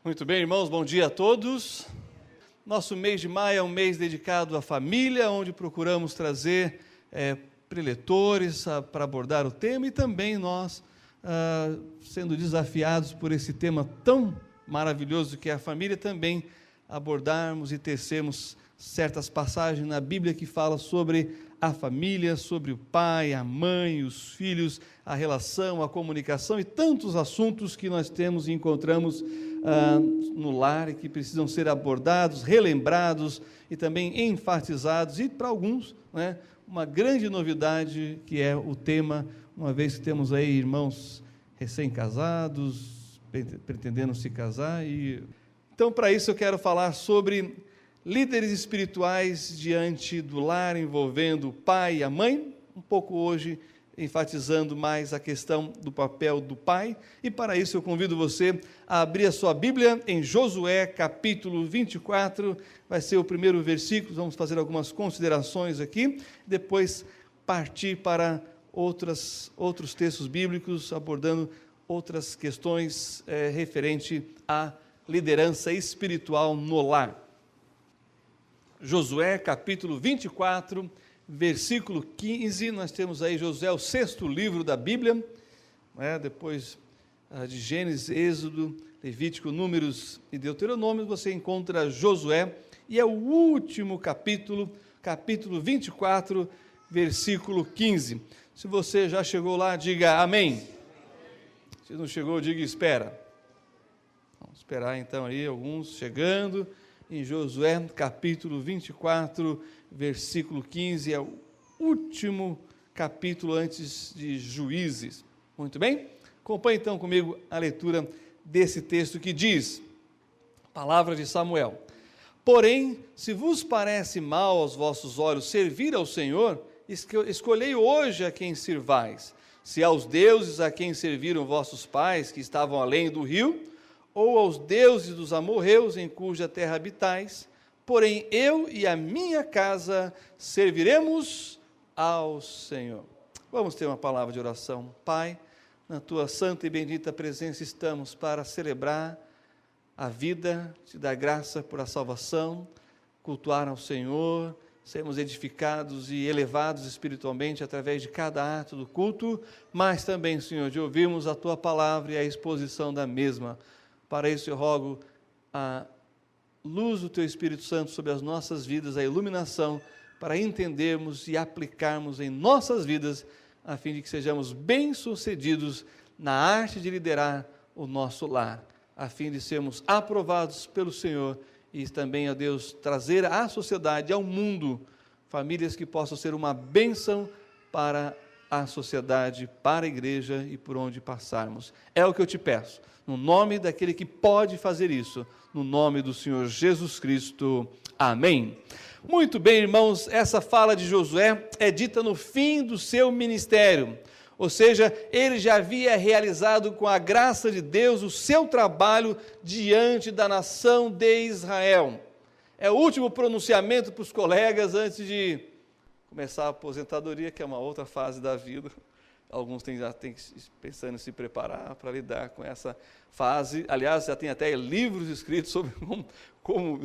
Muito bem, irmãos, bom dia a todos. Nosso mês de maio é um mês dedicado à família, onde procuramos trazer preletores para abordar o tema e também nós, sendo desafiados por esse tema tão maravilhoso que é a família, também abordarmos e tecermos certas passagens na Bíblia que falam sobre a família, sobre o pai, a mãe, os filhos, a relação, a comunicação e tantos assuntos que nós temos e encontramos no lar e que precisam ser abordados, relembrados e também enfatizados, e para alguns, uma grande novidade que é o tema, uma vez que temos aí irmãos recém-casados, pretendendo se casar. Então, para isso eu quero falar sobre líderes espirituais diante do lar, envolvendo o pai e a mãe, um pouco hoje enfatizando mais a questão do papel do pai, e para isso eu convido você a abrir a sua Bíblia em Josué capítulo 24, vai ser o primeiro versículo, vamos fazer algumas considerações aqui, depois partir para outros textos bíblicos, abordando outras questões referente à liderança espiritual no lar. Josué capítulo 24, versículo 15, nós temos aí Josué, o sexto livro da Bíblia, depois de Gênesis, Êxodo, Levítico, Números e Deuteronômio, você encontra Josué, e é o último capítulo 24, versículo 15. Se você já chegou lá, diga amém. Se não chegou, diga espera. Vamos esperar então aí alguns chegando. Em Josué, capítulo 24, versículo 15, é o último capítulo antes de Juízes. Muito bem? Acompanhe então comigo a leitura desse texto que diz, palavra de Samuel: porém, se vos parece mal aos vossos olhos servir ao Senhor, escolhei hoje a quem sirvais, se aos deuses a quem serviram vossos pais, que estavam além do rio, ou aos deuses dos amorreus, em cuja terra habitais, porém eu e a minha casa serviremos ao Senhor. Vamos ter uma palavra de oração. Pai, na tua santa e bendita presença estamos para celebrar a vida, te dar graça por a salvação, cultuar ao Senhor, sermos edificados e elevados espiritualmente através de cada ato do culto, mas também, Senhor, de ouvirmos a tua palavra e a exposição da mesma. Para isso eu rogo a luz do Teu Espírito Santo sobre as nossas vidas, a iluminação, para entendermos e aplicarmos em nossas vidas, a fim de que sejamos bem-sucedidos na arte de liderar o nosso lar, a fim de sermos aprovados pelo Senhor e também, ó Deus, trazer à sociedade, ao mundo, famílias que possam ser uma bênção para a sociedade, para a igreja e por onde passarmos. É o que eu te peço, no nome daquele que pode fazer isso, no nome do Senhor Jesus Cristo. Amém. Muito bem, irmãos, essa fala de Josué é dita no fim do seu ministério, ou seja, ele já havia realizado com a graça de Deus o seu trabalho diante da nação de Israel. É o último pronunciamento para os colegas antes de começar a aposentadoria, que é uma outra fase da vida. Alguns já têm pensando em se preparar para lidar com essa fase. Aliás, já tem até livros escritos sobre como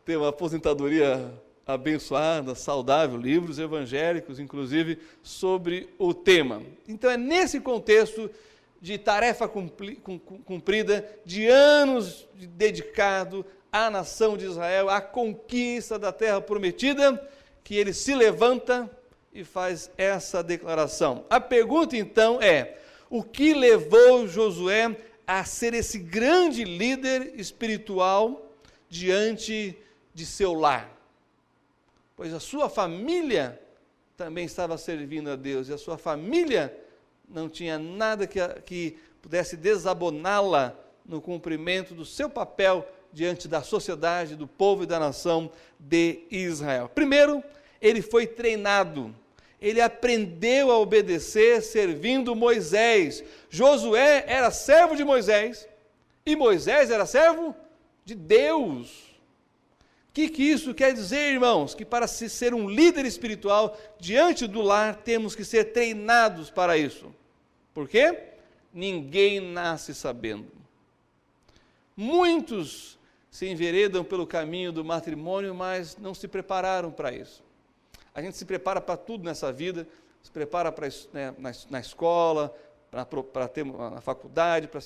ter uma aposentadoria abençoada, saudável, livros evangélicos, inclusive, sobre o tema. Então, é nesse contexto de tarefa cumprida, de anos dedicado à nação de Israel, à conquista da terra prometida, que ele se levanta e faz essa declaração. A pergunta então é: o que levou Josué a ser esse grande líder espiritual diante de seu lar? Pois a sua família também estava servindo a Deus, e a sua família não tinha nada que pudesse desaboná-la no cumprimento do seu papel diante da sociedade, do povo e da nação de Israel. Primeiro, ele foi treinado, ele aprendeu a obedecer servindo Moisés. Josué era servo de Moisés e Moisés era servo de Deus. O que isso quer dizer, irmãos? Que para se ser um líder espiritual diante do lar, temos que ser treinados para isso. Por quê? Ninguém nasce sabendo. Muitos se enveredam pelo caminho do matrimônio, mas não se prepararam para isso. A gente se prepara para tudo nessa vida, se prepara para, na escola, para termos na faculdade, para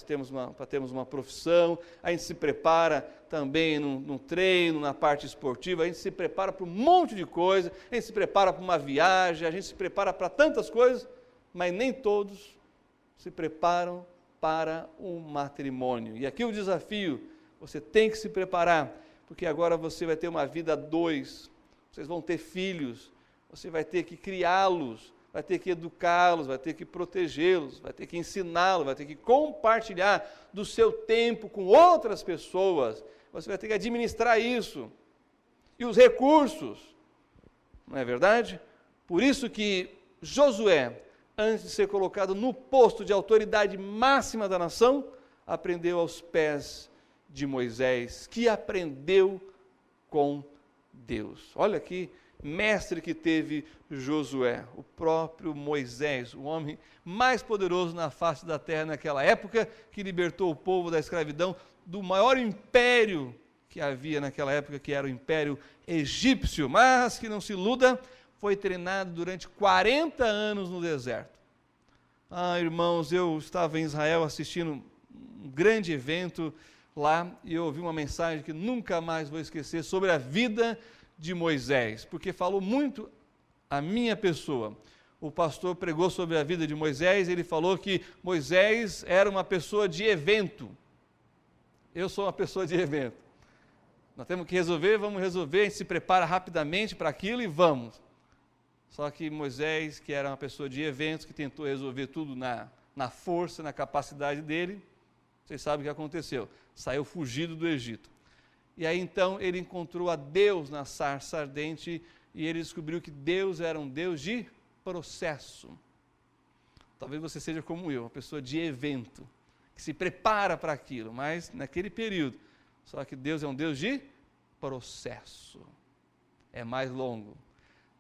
termos uma profissão, a gente se prepara também no treino, na parte esportiva, a gente se prepara para um monte de coisa, a gente se prepara para uma viagem, a gente se prepara para tantas coisas, mas nem todos se preparam para um matrimônio. E aqui o desafio, você tem que se preparar, porque agora você vai ter uma vida a dois, vocês vão ter filhos, você vai ter que criá-los, vai ter que educá-los, vai ter que protegê-los, vai ter que ensiná-los, vai ter que compartilhar do seu tempo com outras pessoas, você vai ter que administrar isso, e os recursos, não é verdade? Por isso que Josué, antes de ser colocado no posto de autoridade máxima da nação, aprendeu aos pés de Moisés, que aprendeu com Deus. Olha aqui, mestre que teve Josué, o próprio Moisés, o homem mais poderoso na face da terra naquela época, que libertou o povo da escravidão do maior império que havia naquela época, que era o Império Egípcio, mas que não se iluda, foi treinado durante 40 anos no deserto. Irmãos, eu estava em Israel assistindo um grande evento lá e eu ouvi uma mensagem que nunca mais vou esquecer sobre a vida de Moisés, porque falou muito a minha pessoa. O pastor pregou sobre a vida de Moisés, ele falou que Moisés era uma pessoa de evento. Eu sou uma pessoa de evento. Nós temos que resolver, vamos resolver, a gente se prepara rapidamente para aquilo e vamos. Só que Moisés, que era uma pessoa de eventos, que tentou resolver tudo na força, na capacidade dele, vocês sabem o que aconteceu, saiu fugido do Egito. E aí então ele encontrou a Deus na sarça ardente e ele descobriu que Deus era um Deus de processo. Talvez você seja como eu, uma pessoa de evento, que se prepara para aquilo, mas naquele período. Só que Deus é um Deus de processo. É mais longo.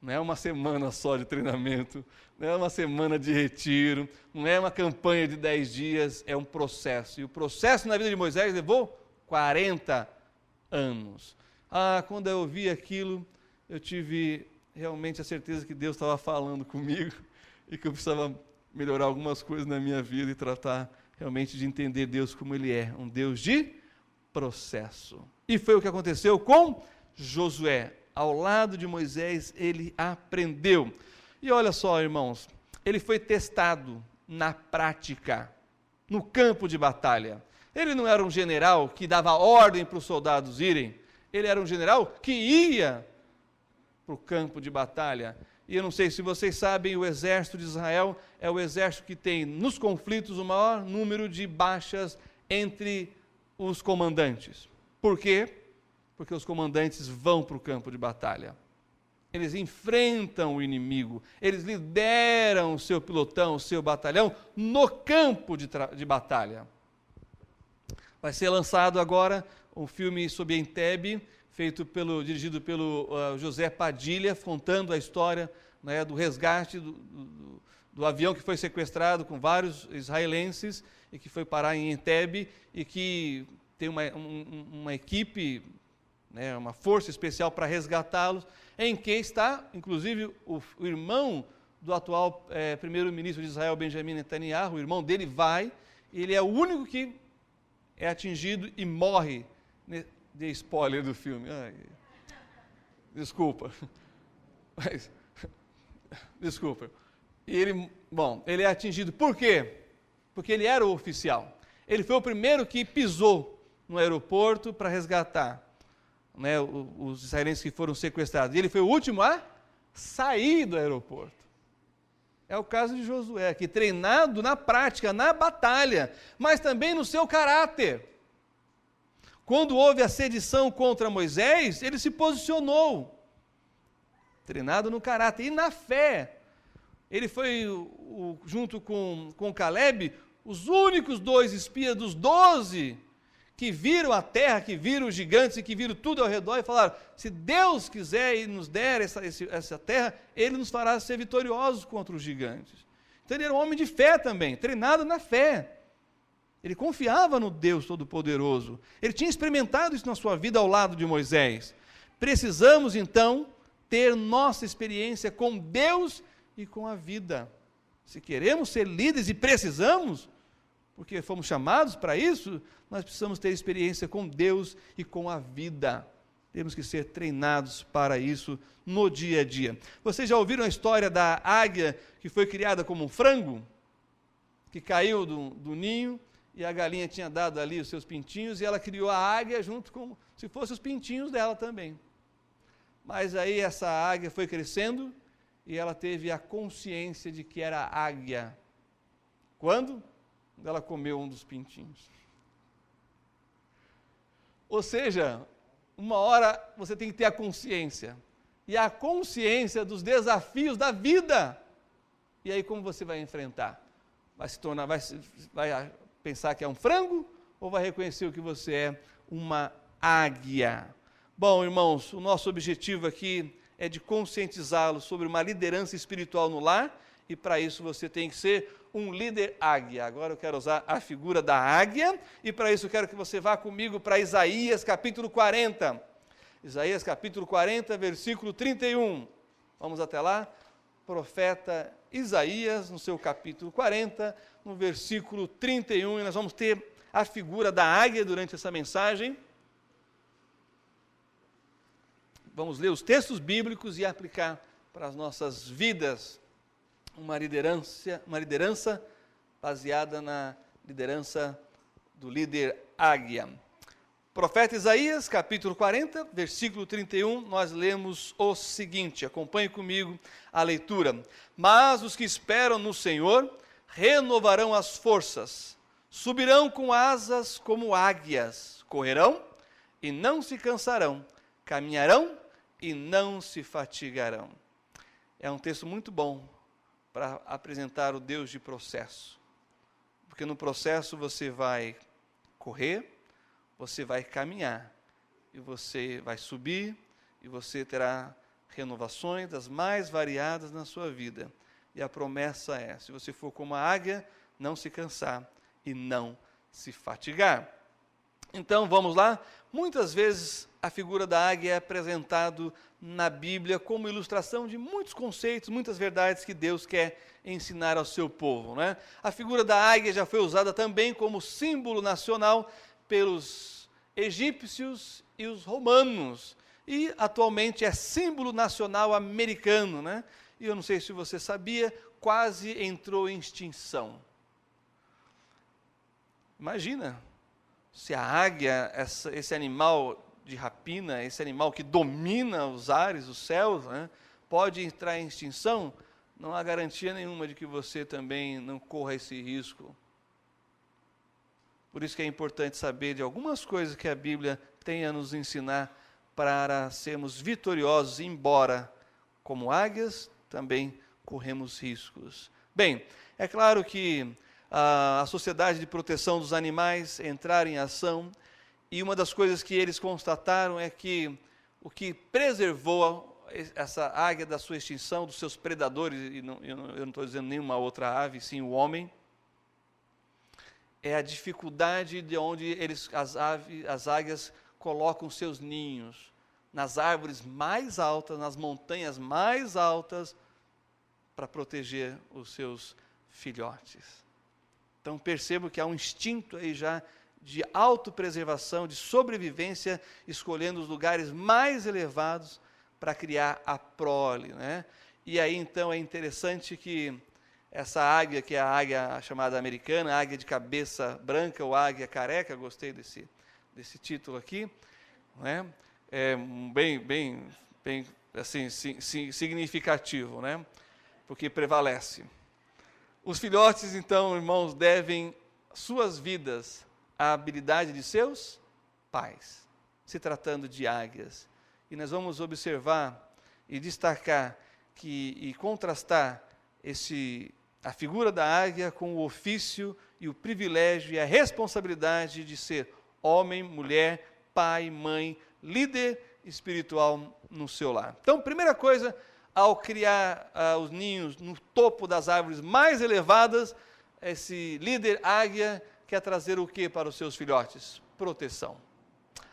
Não é uma semana só de treinamento, não é uma semana de retiro, não é uma campanha de 10 dias, é um processo. E o processo na vida de Moisés levou 40 anos. Quando eu ouvi aquilo, eu tive realmente a certeza que Deus estava falando comigo e que eu precisava melhorar algumas coisas na minha vida e tratar realmente de entender Deus como Ele é, um Deus de processo. E foi o que aconteceu com Josué. Ao lado de Moisés, ele aprendeu. E olha só, irmãos, ele foi testado na prática, no campo de batalha. Ele não era um general que dava ordem para os soldados irem, ele era um general que ia para o campo de batalha. E eu não sei se vocês sabem, o exército de Israel é o exército que tem nos conflitos o maior número de baixas entre os comandantes. Por quê? Porque os comandantes vão para o campo de batalha. Eles enfrentam o inimigo, eles lideram o seu pelotão, o seu batalhão no campo de batalha. Vai ser lançado agora um filme sobre Entebbe, dirigido pelo José Padilha, contando a história, né, do resgate do avião que foi sequestrado com vários israelenses e que foi parar em Entebbe e que tem uma equipe, né, uma força especial para resgatá-los, em que está, inclusive, o irmão do atual primeiro-ministro de Israel, Benjamin Netanyahu, o irmão dele vai, ele é o único que é atingido e morre. Dei spoiler do filme. Desculpa. Mas, desculpa. E ele é atingido. Por quê? Porque ele era o oficial. Ele foi o primeiro que pisou no aeroporto para resgatar, né, os israelenses que foram sequestrados. E ele foi o último a sair do aeroporto. É o caso de Josué, que treinado na prática, na batalha, mas também no seu caráter. Quando houve a sedição contra Moisés, ele se posicionou, treinado no caráter e na fé. Ele foi, junto com Caleb, os únicos 2 espias dos 12 que viram a terra, que viram os gigantes e que viram tudo ao redor e falaram, se Deus quiser e nos der essa terra, Ele nos fará ser vitoriosos contra os gigantes. Então ele era um homem de fé também, treinado na fé. Ele confiava no Deus Todo-Poderoso. Ele tinha experimentado isso na sua vida ao lado de Moisés. Precisamos, então, ter nossa experiência com Deus e com a vida. Se queremos ser líderes e precisamos, porque fomos chamados para isso, nós precisamos ter experiência com Deus e com a vida. Temos que ser treinados para isso no dia a dia. Vocês já ouviram a história da águia que foi criada como um frango? Que caiu do ninho e a galinha tinha dado ali os seus pintinhos e ela criou a águia junto com, se fossem os pintinhos dela também. Mas aí essa águia foi crescendo e ela teve a consciência de que era águia. Quando? Quando ela comeu um dos pintinhos. Ou seja, uma hora você tem que ter a consciência. E a consciência dos desafios da vida. E aí como você vai enfrentar? Vai se tornar, vai pensar que é um frango? Ou vai reconhecer o que você é? Uma águia. Bom, irmãos, o nosso objetivo aqui é de conscientizá-los sobre uma liderança espiritual no lar. E para isso você tem que ser um líder águia. Agora eu quero usar a figura da águia. E para isso eu quero que você vá comigo para Isaías capítulo 40. Isaías capítulo 40, versículo 31. Vamos até lá. Profeta Isaías, no seu capítulo 40, no versículo 31. E nós vamos ter a figura da águia durante essa mensagem. Vamos ler os textos bíblicos e aplicar para as nossas vidas uma liderança baseada na liderança do líder águia. Profeta Isaías, capítulo 40, versículo 31, nós lemos o seguinte, acompanhe comigo a leitura. Mas os que esperam no Senhor renovarão as forças, subirão com asas como águias, correrão e não se cansarão, caminharão e não se fatigarão. É um texto muito bom para apresentar o Deus de processo. Porque no processo você vai correr, você vai caminhar, e você vai subir, e você terá renovações das mais variadas na sua vida. E a promessa é, se você for como a águia, não se cansar e não se fatigar. Então, vamos lá. Muitas vezes a figura da águia é apresentado na Bíblia como ilustração de muitos conceitos, muitas verdades que Deus quer ensinar ao seu povo, né? A figura da águia já foi usada também como símbolo nacional pelos egípcios e os romanos, e atualmente é símbolo nacional americano, né? E eu não sei se você sabia, quase entrou em extinção. Imagina, se a águia, esse animal de rapina, esse animal que domina os ares, os céus, né, pode entrar em extinção, não há garantia nenhuma de que você também não corra esse risco. Por isso que é importante saber de algumas coisas que a Bíblia tem a nos ensinar para sermos vitoriosos, embora, como águias, também corremos riscos. Bem, é claro que a Sociedade de Proteção dos Animais entrar em ação, e uma das coisas que eles constataram é que o que preservou essa águia da sua extinção, dos seus predadores, e eu não estou dizendo nenhuma outra ave, sim o homem, é a dificuldade de onde as águias colocam seus ninhos, nas árvores mais altas, nas montanhas mais altas, para proteger os seus filhotes. Então percebo que há um instinto aí já de autopreservação, de sobrevivência, escolhendo os lugares mais elevados para criar a prole, né? E aí então é interessante que essa águia, que é a águia chamada americana, a águia de cabeça branca ou águia careca, gostei desse título aqui, né? É bem assim, significativo, né? Porque prevalece. Os filhotes, então, irmãos, devem suas vidas à habilidade de seus pais, se tratando de águias. E nós vamos observar e destacar e contrastar a figura da águia com o ofício e o privilégio e a responsabilidade de ser homem, mulher, pai, mãe, líder espiritual no seu lar. Então, primeira coisa, ao criar os ninhos no topo das árvores mais elevadas, esse líder águia quer trazer o que para os seus filhotes? Proteção.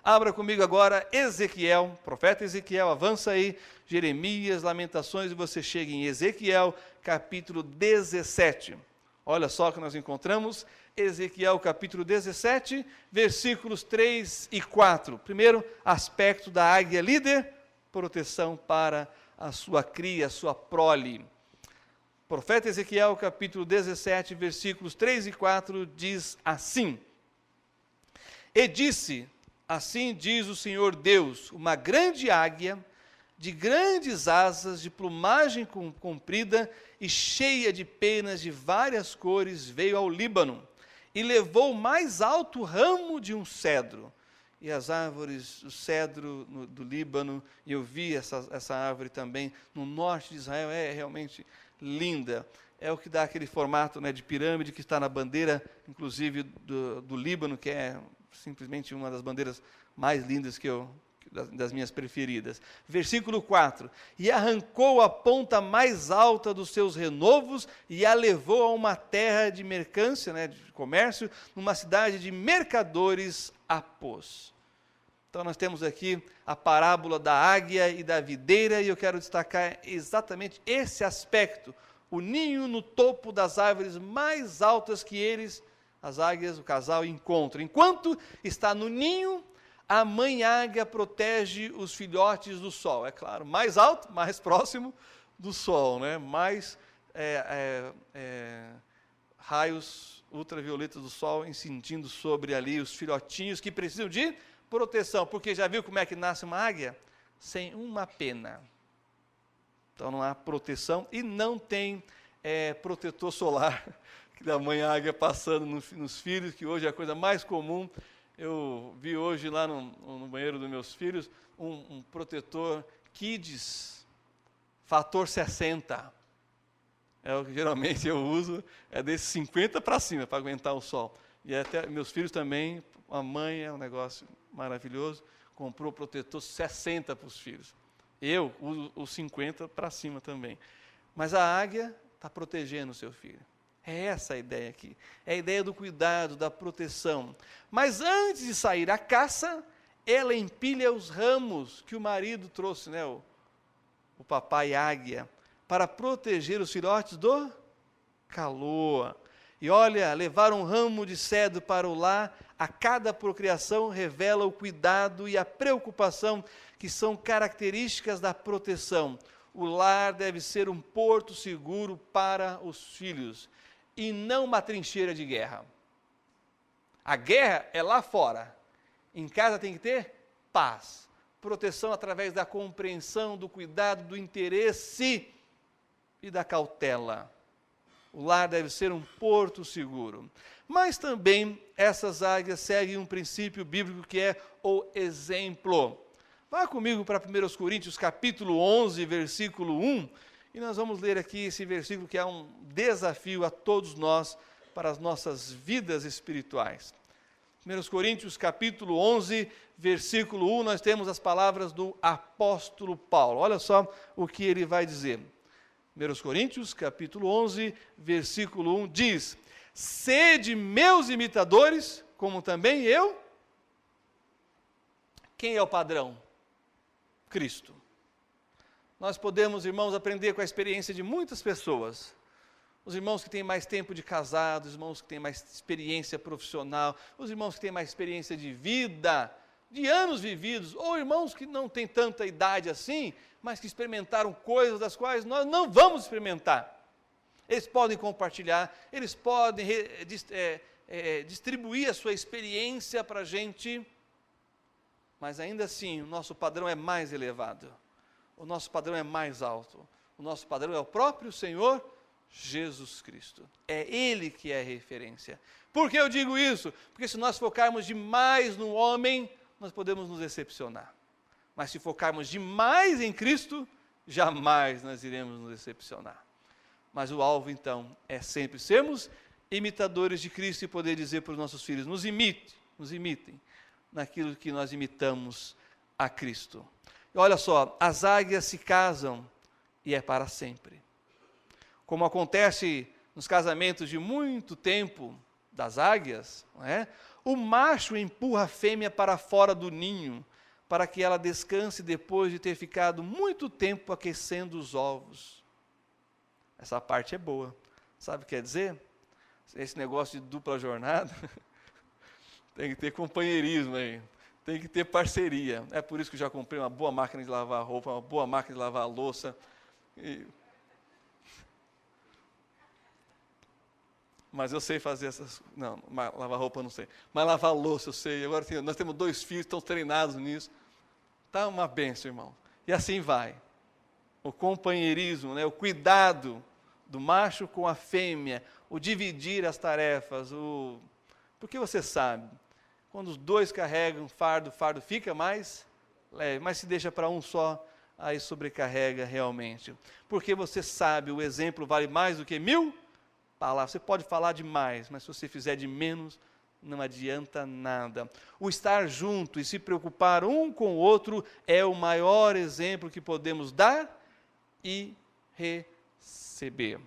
Abra comigo agora Ezequiel, profeta Ezequiel, avança aí, Jeremias, Lamentações, e você chega em Ezequiel, capítulo 17. Olha só o que nós encontramos, Ezequiel, capítulo 17, versículos 3 e 4. Primeiro aspecto da águia líder, proteção para a sua cria, a sua prole. Profeta Ezequiel, capítulo 17, versículos 3 e 4, diz assim: E disse, assim diz o Senhor Deus, uma grande águia, de grandes asas, de plumagem comprida e cheia de penas de várias cores, veio ao Líbano e levou o mais alto ramo de um cedro. E as árvores, o cedro do Líbano, e eu vi essa árvore também no norte de Israel, é realmente linda. É o que dá aquele formato, né, de pirâmide que está na bandeira, inclusive, do Líbano, que é simplesmente uma das bandeiras mais lindas das minhas preferidas. Versículo 4, e arrancou a ponta mais alta dos seus renovos e a levou a uma terra de mercância, né, de comércio, numa cidade de mercadores a pôs. Então nós temos aqui a parábola da águia e da videira, e eu quero destacar exatamente esse aspecto, o ninho no topo das árvores mais altas que eles, as águias, o casal, encontram. Enquanto está no ninho, a mãe águia protege os filhotes do sol. É claro, mais alto, mais próximo do sol, né? Mais raios ultravioletas do sol incidindo sobre ali os filhotinhos que precisam de proteção. Porque já viu como é que nasce uma águia? Sem uma pena. Então não há proteção e não tem protetor solar da mãe águia passando nos filhos, que hoje é a coisa mais comum. Eu vi hoje lá no banheiro dos meus filhos um protetor Kids fator 60. É o que geralmente eu uso, é desses 50 para cima, para aguentar o sol. E até meus filhos também, a mãe é um negócio maravilhoso, comprou protetor 60 para os filhos. Eu uso os 50 para cima também. Mas a águia está protegendo o seu filho. É essa a ideia aqui. É a ideia do cuidado, da proteção. Mas antes de sair à caça, ela empilha os ramos que o marido trouxe, né, o papai águia, para proteger os filhotes do calor. E olha, levar um ramo de cedro para o lar, a cada procriação revela o cuidado e a preocupação que são características da proteção. O lar deve ser um porto seguro para os filhos e não uma trincheira de guerra. A guerra é lá fora. Em casa tem que ter paz, proteção através da compreensão, do cuidado, do interesse e da cautela. O lar deve ser um porto seguro. Mas também essas águias seguem um princípio bíblico que é o exemplo. Vá comigo para 1 Coríntios, capítulo 11, versículo 1, e nós vamos ler aqui esse versículo que é um desafio a todos nós para as nossas vidas espirituais. 1 Coríntios, capítulo 11, versículo 1, nós temos as palavras do apóstolo Paulo. Olha só o que ele vai dizer. 1 Coríntios, capítulo 11, versículo 1, diz: Sede meus imitadores, como também eu. Quem é o padrão? Cristo. Nós podemos, irmãos, aprender com a experiência de muitas pessoas. Os irmãos que têm mais tempo de casado, os irmãos que têm mais experiência profissional, os irmãos que têm mais experiência de vida, de anos vividos, ou irmãos que não têm tanta idade assim, mas que experimentaram coisas das quais nós não vamos experimentar. Eles podem compartilhar, eles podem distribuir a sua experiência para a gente, mas ainda assim o nosso padrão é mais elevado, o nosso padrão é mais alto, o nosso padrão é o próprio Senhor Jesus Cristo. É Ele que é referência. Por que eu digo isso? Porque se nós focarmos demais no homem, nós podemos nos decepcionar. Mas se focarmos demais em Cristo, jamais nós iremos nos decepcionar. Mas o alvo, então, é sempre sermos imitadores de Cristo e poder dizer para os nossos filhos: nos imitem naquilo que nós imitamos a Cristo. E olha só, as águias se casam e é para sempre. Como acontece nos casamentos de muito tempo, das águias, não é? O macho empurra a fêmea para fora do ninho, para que ela descanse depois de ter ficado muito tempo aquecendo os ovos. Essa parte é boa. Sabe o que quer dizer? Esse negócio de dupla jornada, tem que ter companheirismo aí, tem que ter parceria. É por isso que eu já comprei uma boa máquina de lavar roupa, uma boa máquina de lavar louça. Mas eu sei fazer essas... Não, lavar roupa eu não sei. Mas lavar louça eu sei. Agora nós temos 2 filhos, estão treinados nisso. Está uma bênção, irmão. E assim vai. O companheirismo, né? O cuidado do macho com a fêmea, o dividir as tarefas, porque você sabe, quando os 2 carregam fardo, o fardo fica mais leve, mas se deixa para um só, aí sobrecarrega realmente. Porque você sabe, o exemplo vale mais do que 1000 palavras. Você pode falar demais, mas se você fizer de menos, não adianta nada. O estar junto e se preocupar um com o outro é o maior exemplo que podemos dar e receber.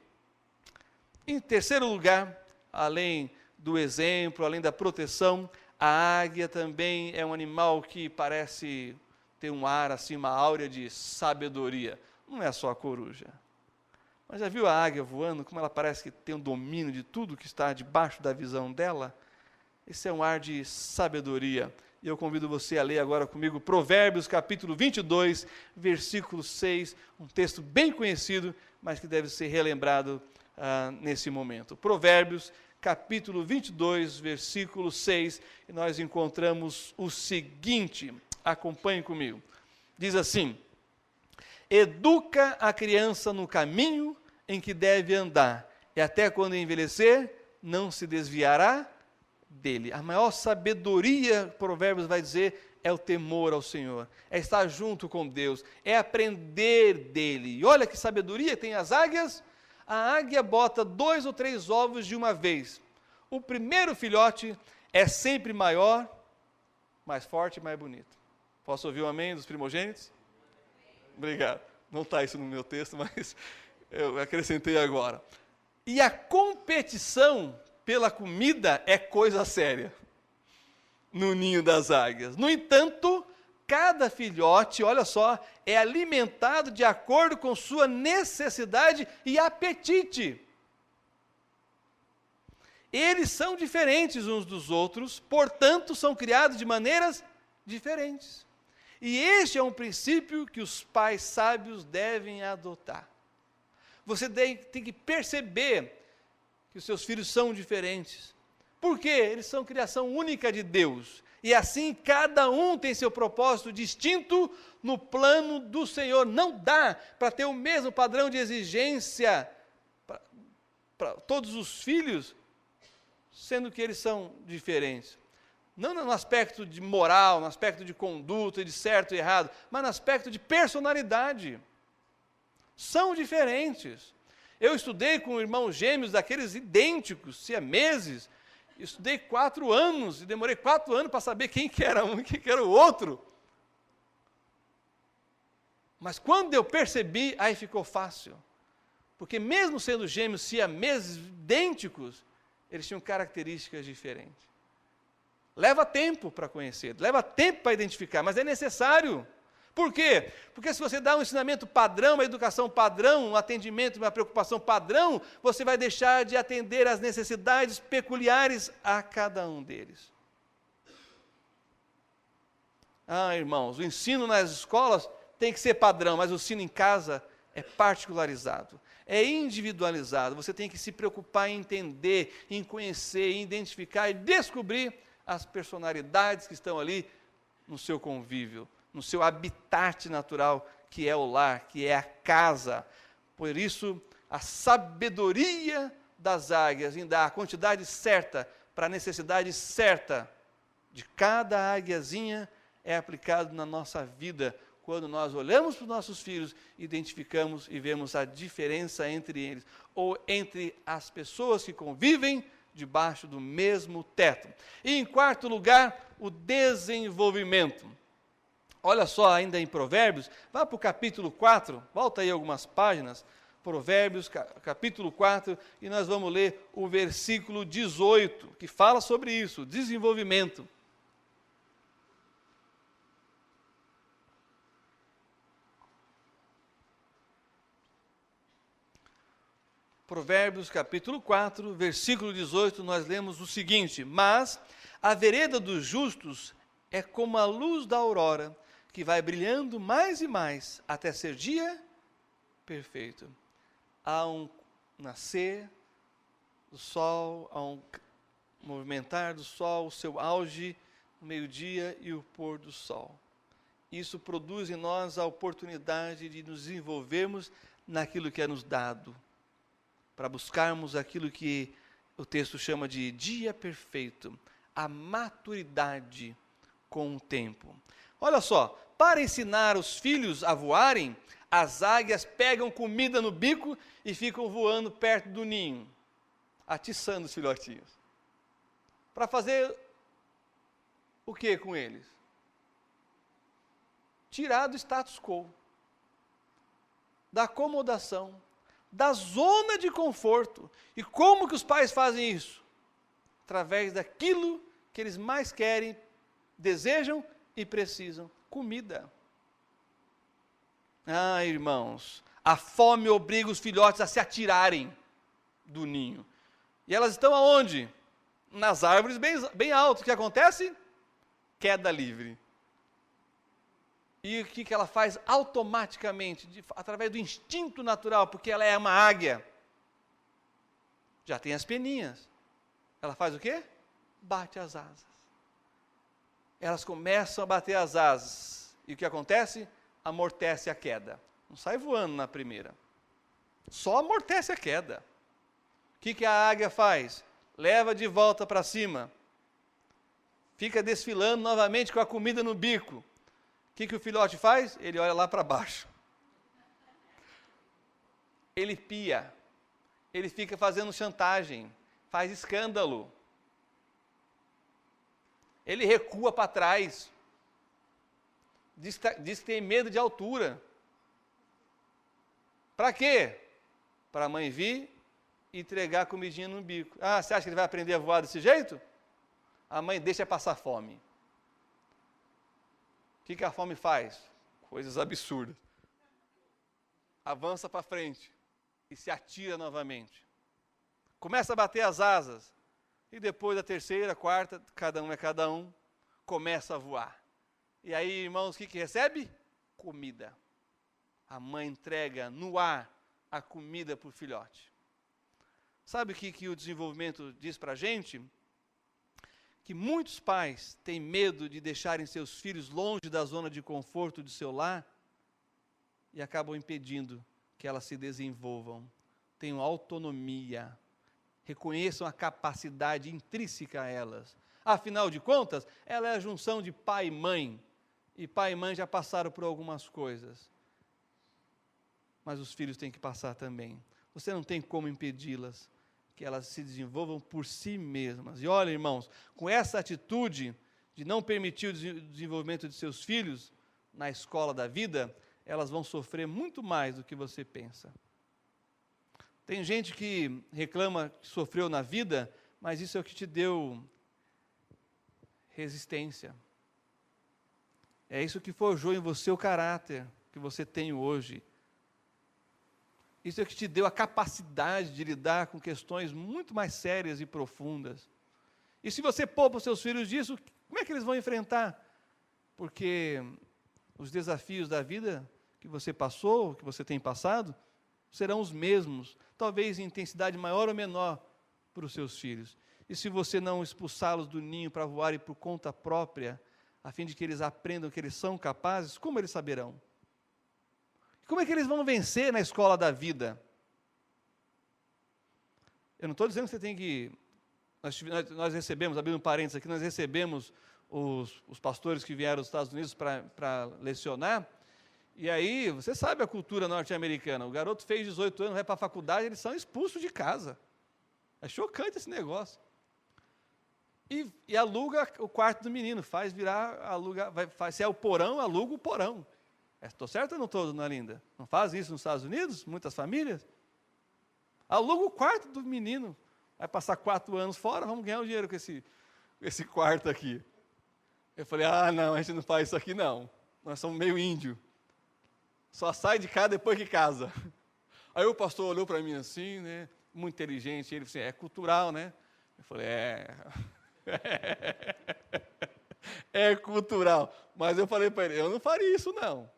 Em terceiro lugar, além do exemplo, além da proteção, a águia também é um animal que parece ter um ar assim, uma áurea de sabedoria. Não é só a coruja. Mas já viu a águia voando, como ela parece que tem um domínio de tudo que está debaixo da visão dela? Esse é um ar de sabedoria. E eu convido você a ler agora comigo Provérbios capítulo 22, versículo 6, um texto bem conhecido, mas que deve ser relembrado nesse momento. Provérbios capítulo 22, versículo 6, e nós encontramos o seguinte, acompanhe comigo. Diz assim: educa a criança no caminho em que deve andar, e até quando envelhecer, não se desviará dele. A maior sabedoria, Provérbios vai dizer, é o temor ao Senhor, é estar junto com Deus, é aprender dele. E olha que sabedoria tem as águias. A águia bota 2 ou 3 ovos de uma vez. O primeiro filhote é sempre maior, mais forte e mais bonito. Posso ouvir um amém dos primogênitos? Obrigado. Não está isso no meu texto, mas eu acrescentei agora. E a competição pela comida é coisa séria no ninho das águias. No entanto, cada filhote, olha só, é alimentado de acordo com sua necessidade e apetite. Eles são diferentes uns dos outros, portanto, são criados de maneiras diferentes. E este é um princípio que os pais sábios devem adotar. Você tem que perceber que os seus filhos são diferentes. Por quê? Eles são criação única de Deus. E assim, cada um tem seu propósito distinto no plano do Senhor. Não dá para ter o mesmo padrão de exigência para todos os filhos, sendo que eles são diferentes. Não no aspecto de moral, no aspecto de conduta, de certo e errado, mas no aspecto de personalidade. São diferentes. Eu estudei com irmãos gêmeos, daqueles idênticos, siameses. Estudei 4 anos e demorei 4 anos para saber quem que era um e quem que era o outro. Mas quando eu percebi, aí ficou fácil. Porque mesmo sendo gêmeos siameses idênticos, eles tinham características diferentes. Leva tempo para conhecer, leva tempo para identificar, mas é necessário. Por quê? Porque se você dá um ensinamento padrão, uma educação padrão, um atendimento, uma preocupação padrão, você vai deixar de atender às necessidades peculiares a cada um deles. Irmãos, o ensino nas escolas tem que ser padrão, mas o ensino em casa é particularizado, é individualizado. Você tem que se preocupar em entender, em conhecer, em identificar e descobrir as personalidades que estão ali no seu convívio, no seu habitat natural, que é o lar, que é a casa. Por isso, a sabedoria das águias em dar a quantidade certa para a necessidade certa de cada águiazinha é aplicado na nossa vida. Quando nós olhamos para os nossos filhos, identificamos e vemos a diferença entre eles, ou entre as pessoas que convivem debaixo do mesmo teto. E em quarto lugar, o desenvolvimento. Olha só, ainda em Provérbios, vá para o capítulo 4, volta aí algumas páginas, Provérbios, capítulo 4, e nós vamos ler o versículo 18, que fala sobre isso, desenvolvimento. Provérbios, capítulo 4, versículo 18, nós lemos o seguinte: mas a vereda dos justos é como a luz da aurora, que vai brilhando mais e mais, até ser dia perfeito. Há um nascer do sol, há um movimentar do sol, o seu auge, o meio-dia e o pôr do sol. Isso produz em nós a oportunidade de nos desenvolvermos naquilo que é nos dado, para buscarmos aquilo que o texto chama de dia perfeito, a maturidade com o tempo. Olha só, para ensinar os filhos a voarem, as águias pegam comida no bico e ficam voando perto do ninho, atiçando os filhotinhos. Para fazer o que com eles? Tirar do status quo, da acomodação, da zona de conforto. E como que os pais fazem isso? Através daquilo que eles mais querem, desejam e precisam: comida. Ah, irmãos, a fome obriga os filhotes a se atirarem do ninho. E elas estão aonde? Nas árvores bem altas. O que acontece? Queda livre. E o que ela faz automaticamente? Através do instinto natural, porque ela é uma águia. Já tem as peninhas. Ela faz o quê? Bate as asas. Elas começam a bater as asas. E o que acontece? Amortece a queda. Não sai voando na primeira. Só amortece a queda. O que a águia faz? Leva de volta para cima. Fica desfilando novamente com a comida no bico. O que o filhote faz? Ele olha lá para baixo. Ele pia. Ele fica fazendo chantagem. Faz escândalo. Ele recua para trás. Diz que tem medo de altura. Para quê? Para a mãe vir e entregar a comidinha no bico. Ah, você acha que ele vai aprender a voar desse jeito? A mãe deixa passar fome. O que a fome faz? Coisas absurdas. Avança para frente e se atira novamente. Começa a bater as asas. E depois da terceira, quarta, cada um é cada um, começa a voar. E aí, irmãos, o que recebe? Comida. A mãe entrega no ar a comida para o filhote. Sabe o que o desenvolvimento diz para a gente? Que muitos pais têm medo de deixarem seus filhos longe da zona de conforto de seu lar e acabam impedindo que elas se desenvolvam, tenham autonomia, reconheçam a capacidade intrínseca a elas. Afinal de contas, ela é a junção de pai e mãe. E pai e mãe já passaram por algumas coisas. Mas os filhos têm que passar também. Você não tem como impedi-las, que elas se desenvolvam por si mesmas. E olha, irmãos, com essa atitude de não permitir o desenvolvimento de seus filhos na escola da vida, elas vão sofrer muito mais do que você pensa. Tem gente que reclama que sofreu na vida, mas isso é o que te deu resistência. É isso que forjou em você o caráter que você tem hoje. Isso é o que te deu a capacidade de lidar com questões muito mais sérias e profundas. E se você poupa os seus filhos disso, como é que eles vão enfrentar? Porque os desafios da vida que você passou, que você tem passado, serão os mesmos, talvez em intensidade maior ou menor para os seus filhos. E se você não expulsá-los do ninho para voarem por conta própria, a fim de que eles aprendam que eles são capazes, como eles saberão? Como é que eles vão vencer na escola da vida? Eu não estou dizendo que você tem que... Nós recebemos, abrindo um parênteses aqui, nós recebemos os pastores que vieram dos Estados Unidos para lecionar, e aí, você sabe a cultura norte-americana, o garoto fez 18 anos, vai para a faculdade, eles são expulsos de casa. É chocante esse negócio. E aluga o quarto do menino, faz virar, aluga, se é o porão, aluga o porão. Estou certo ou não estou, dona Linda? Não faz isso nos Estados Unidos? Muitas famílias? Aluga o quarto do menino. Vai passar 4 anos fora, vamos ganhar um dinheiro com esse quarto aqui. Eu falei, não, a gente não faz isso aqui não. Nós somos meio índio. Só sai de casa depois que casa. Aí o pastor olhou para mim assim, né, muito inteligente, ele disse, é cultural, né? Eu falei, é cultural. Mas eu falei para ele, eu não faria isso não.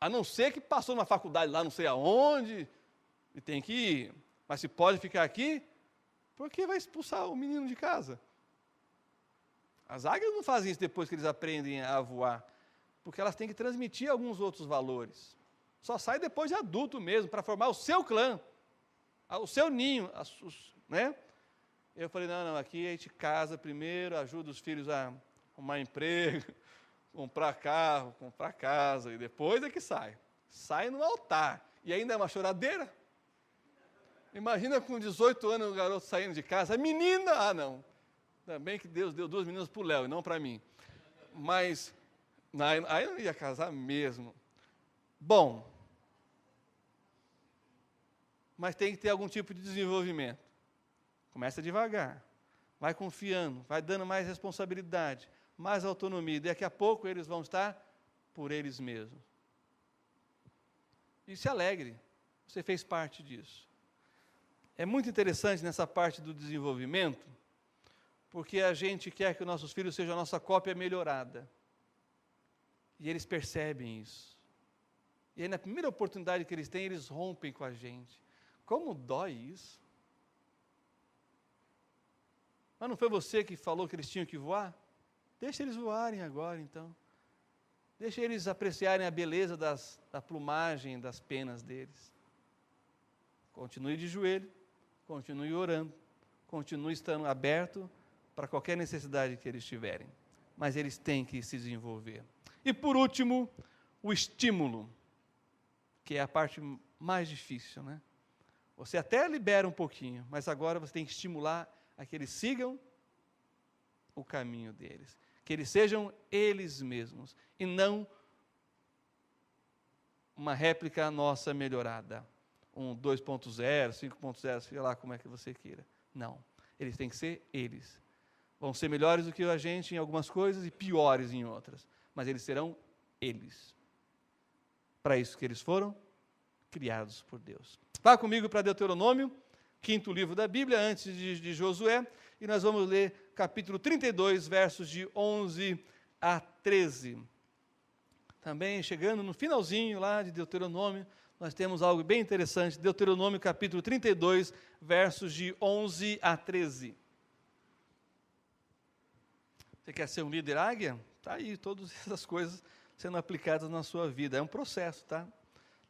A não ser que passou numa faculdade lá, não sei aonde, e tem que ir. Mas se pode ficar aqui, por que vai expulsar o menino de casa? As águias não fazem isso depois que eles aprendem a voar, porque elas têm que transmitir alguns outros valores. Só sai depois de adulto mesmo, para formar o seu clã, o seu ninho, né? Eu falei, não, aqui a gente casa primeiro, ajuda os filhos a arrumar emprego, comprar carro, comprar casa, e depois é que sai. Sai no altar, e ainda é uma choradeira. Imagina com 18 anos o garoto saindo de casa, menina, não. Ainda bem que Deus deu 2 meninas para o Léo, e não para mim. Mas, aí eu não ia casar mesmo. Bom, mas tem que ter algum tipo de desenvolvimento. Começa devagar, vai confiando, vai dando mais responsabilidade, mais autonomia. Daqui a pouco eles vão estar por eles mesmos. E se alegre, você fez parte disso. É muito interessante nessa parte do desenvolvimento, porque a gente quer que nossos filhos sejam a nossa cópia melhorada. E eles percebem isso. E aí, na primeira oportunidade que eles têm, eles rompem com a gente. Como dói isso? Mas não foi você que falou que eles tinham que voar? Deixa eles voarem agora, então. Deixa eles apreciarem a beleza da plumagem, das penas deles. Continue de joelho, continue orando, continue estando aberto para qualquer necessidade que eles tiverem. Mas eles têm que se desenvolver. E por último, o estímulo, que é a parte mais difícil, né? Você até libera um pouquinho, mas agora você tem que estimular a que eles sigam o caminho deles. Que eles sejam eles mesmos, e não uma réplica nossa melhorada. 2.0, 5.0, sei lá como é que você queira. Não, eles têm que ser eles. Vão ser melhores do que a gente em algumas coisas e piores em outras, mas eles serão eles. Para isso que eles foram criados por Deus. Vá comigo para Deuteronômio, 5º livro da Bíblia, antes de Josué, e nós vamos ler capítulo 32, versos de 11 a 13. Também chegando no finalzinho lá de Deuteronômio, nós temos algo bem interessante, Deuteronômio capítulo 32, versos de 11 a 13. Você quer ser um líder águia? Está aí, todas essas coisas sendo aplicadas na sua vida. É um processo, tá?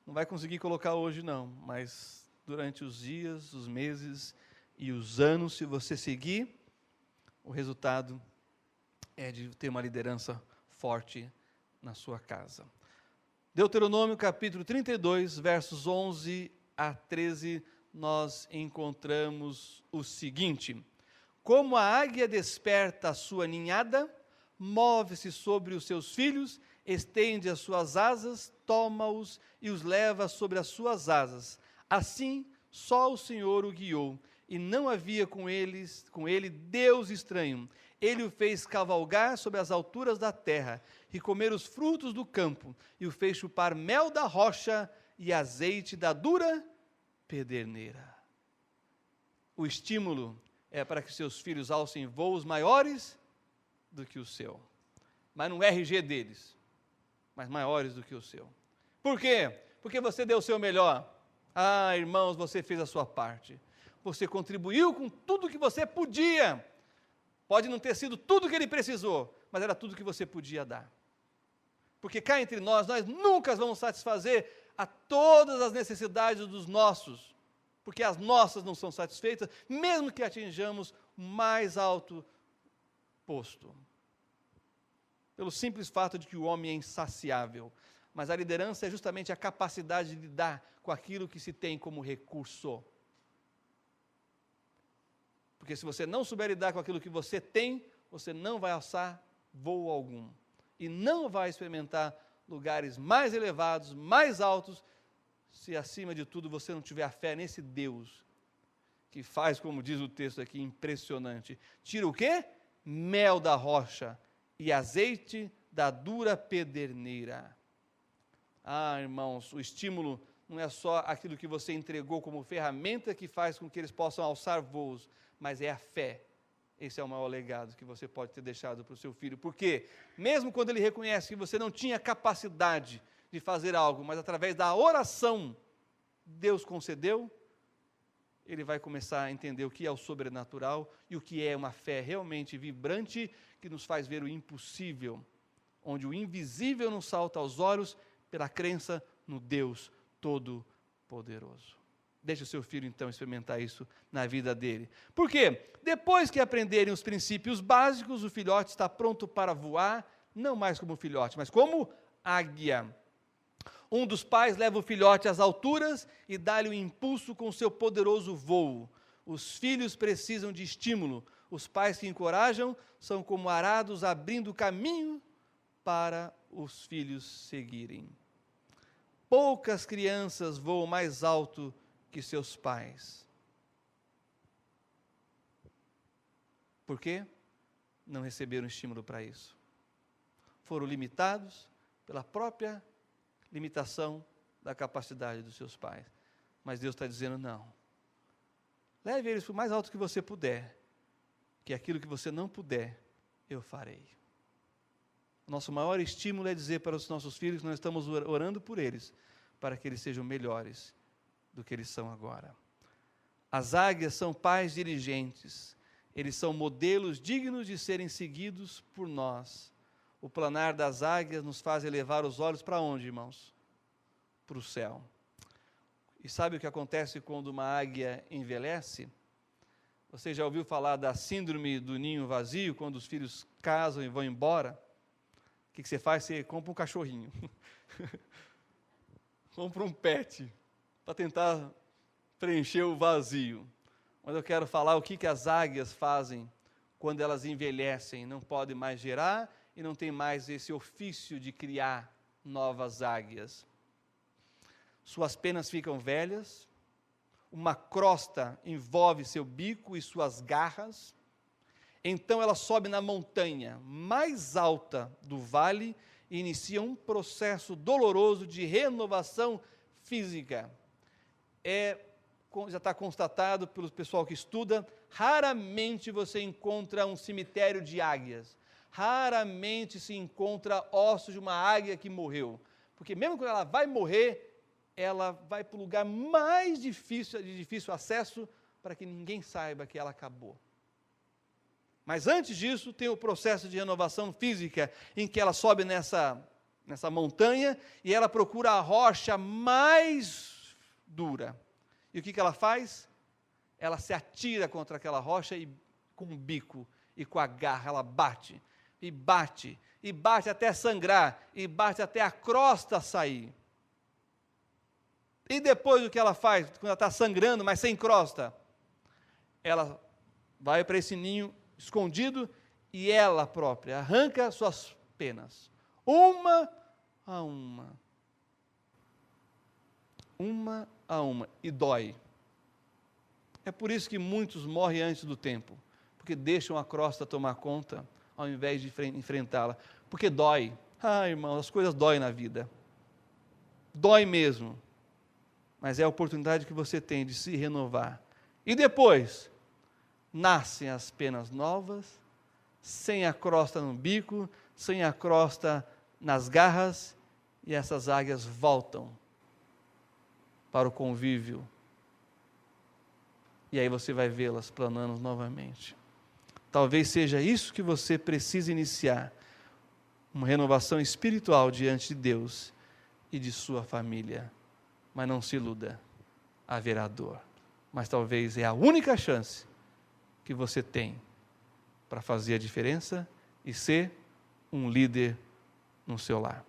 Não vai conseguir colocar hoje não, mas durante os dias, os meses e os anos, se você seguir, o resultado é de ter uma liderança forte na sua casa. Deuteronômio capítulo 32, versos 11 a 13, nós encontramos o seguinte: como a águia desperta a sua ninhada, move-se sobre os seus filhos, estende as suas asas, toma-os e os leva sobre as suas asas. Assim, só o Senhor o guiou, e não havia com ele Deus estranho. Ele o fez cavalgar sobre as alturas da terra, e comer os frutos do campo, e o fez chupar mel da rocha e azeite da dura pederneira. O estímulo é para que seus filhos alcem voos maiores do que o seu. Mas no RG deles, mas maiores do que o seu. Por quê? Porque você deu o seu melhor. Irmãos, você fez a sua parte. Você contribuiu com tudo que você podia. Pode não ter sido tudo que ele precisou, mas era tudo que você podia dar. Porque cá entre nós nunca vamos satisfazer a todas as necessidades dos nossos, porque as nossas não são satisfeitas, mesmo que atinjamos o mais alto posto. Pelo simples fato de que o homem é insaciável. Mas a liderança é justamente a capacidade de lidar com aquilo que se tem como recurso. Porque se você não souber lidar com aquilo que você tem, você não vai alçar voo algum. E não vai experimentar lugares mais elevados, mais altos, se acima de tudo você não tiver a fé nesse Deus, que faz, como diz o texto aqui, impressionante. Tira o quê? Mel da rocha e azeite da dura pederneira. Ah, irmãos, o estímulo não é só aquilo que você entregou como ferramenta que faz com que eles possam alçar voos, mas é a fé. Esse é o maior legado que você pode ter deixado para o seu filho. Porque, mesmo quando ele reconhece que você não tinha capacidade de fazer algo, mas através da oração, Deus concedeu, ele vai começar a entender o que é o sobrenatural e o que é uma fé realmente vibrante, que nos faz ver o impossível, onde o invisível nos salta aos olhos pela crença no Deus Todo-Poderoso. Deixe o seu filho, então, experimentar isso na vida dele. Por quê? Depois que aprenderem os princípios básicos, o filhote está pronto para voar, não mais como filhote, mas como águia. Um dos pais leva o filhote às alturas e dá-lhe um impulso com seu poderoso voo. Os filhos precisam de estímulo. Os pais que encorajam são como arados abrindo caminho para os filhos seguirem. Poucas crianças voam mais alto que seus pais. Por quê? Não receberam estímulo para isso. Foram limitados pela própria limitação da capacidade dos seus pais. Mas Deus está dizendo, não. Leve eles para o mais alto que você puder, que aquilo que você não puder, eu farei. Nosso maior estímulo é dizer para os nossos filhos que nós estamos orando por eles, para que eles sejam melhores do que eles são agora. As águias são pais dirigentes, eles são modelos dignos de serem seguidos por nós. O planar das águias nos faz elevar os olhos para onde, irmãos? Para o céu. E sabe o que acontece quando uma águia envelhece? Você já ouviu falar da síndrome do ninho vazio, quando os filhos casam e vão embora? O que você faz? Você compra um cachorrinho. Compra um pet, para tentar preencher o vazio. Mas eu quero falar o que as águias fazem quando elas envelhecem. Não podem mais gerar e não tem mais esse ofício de criar novas águias. Suas penas ficam velhas, uma crosta envolve seu bico e suas garras. Então ela sobe na montanha mais alta do vale e inicia um processo doloroso de renovação física. Já está constatado pelo pessoal que estuda, raramente você encontra um cemitério de águias. Raramente se encontra ossos de uma águia que morreu. Porque mesmo quando ela vai morrer, ela vai para o lugar mais difícil, de difícil acesso, para que ninguém saiba que ela acabou. Mas antes disso, tem o processo de renovação física, em que ela sobe nessa montanha e ela procura a rocha mais dura. E o que ela faz? Ela se atira contra aquela rocha e com o bico e com a garra ela bate, e bate, e bate até sangrar, e bate até a crosta sair. E depois o que ela faz? Quando ela está sangrando, mas sem crosta, ela vai para esse ninho escondido e ela própria arranca suas penas, uma a uma, e dói. É por isso que muitos morrem antes do tempo, porque deixam a crosta tomar conta, ao invés de enfrentá-la, porque dói. Ah, irmão, as coisas doem na vida, dói mesmo, mas é a oportunidade que você tem de se renovar. E depois nascem as penas novas, sem a crosta no bico, sem a crosta nas garras, e essas águias voltam para o convívio. E aí você vai vê-las planando novamente. Talvez seja isso que você precisa iniciar, uma renovação espiritual diante de Deus e de sua família. Mas não se iluda, haverá dor. Mas talvez é a única chance que você tem para fazer a diferença e ser um líder no seu lar.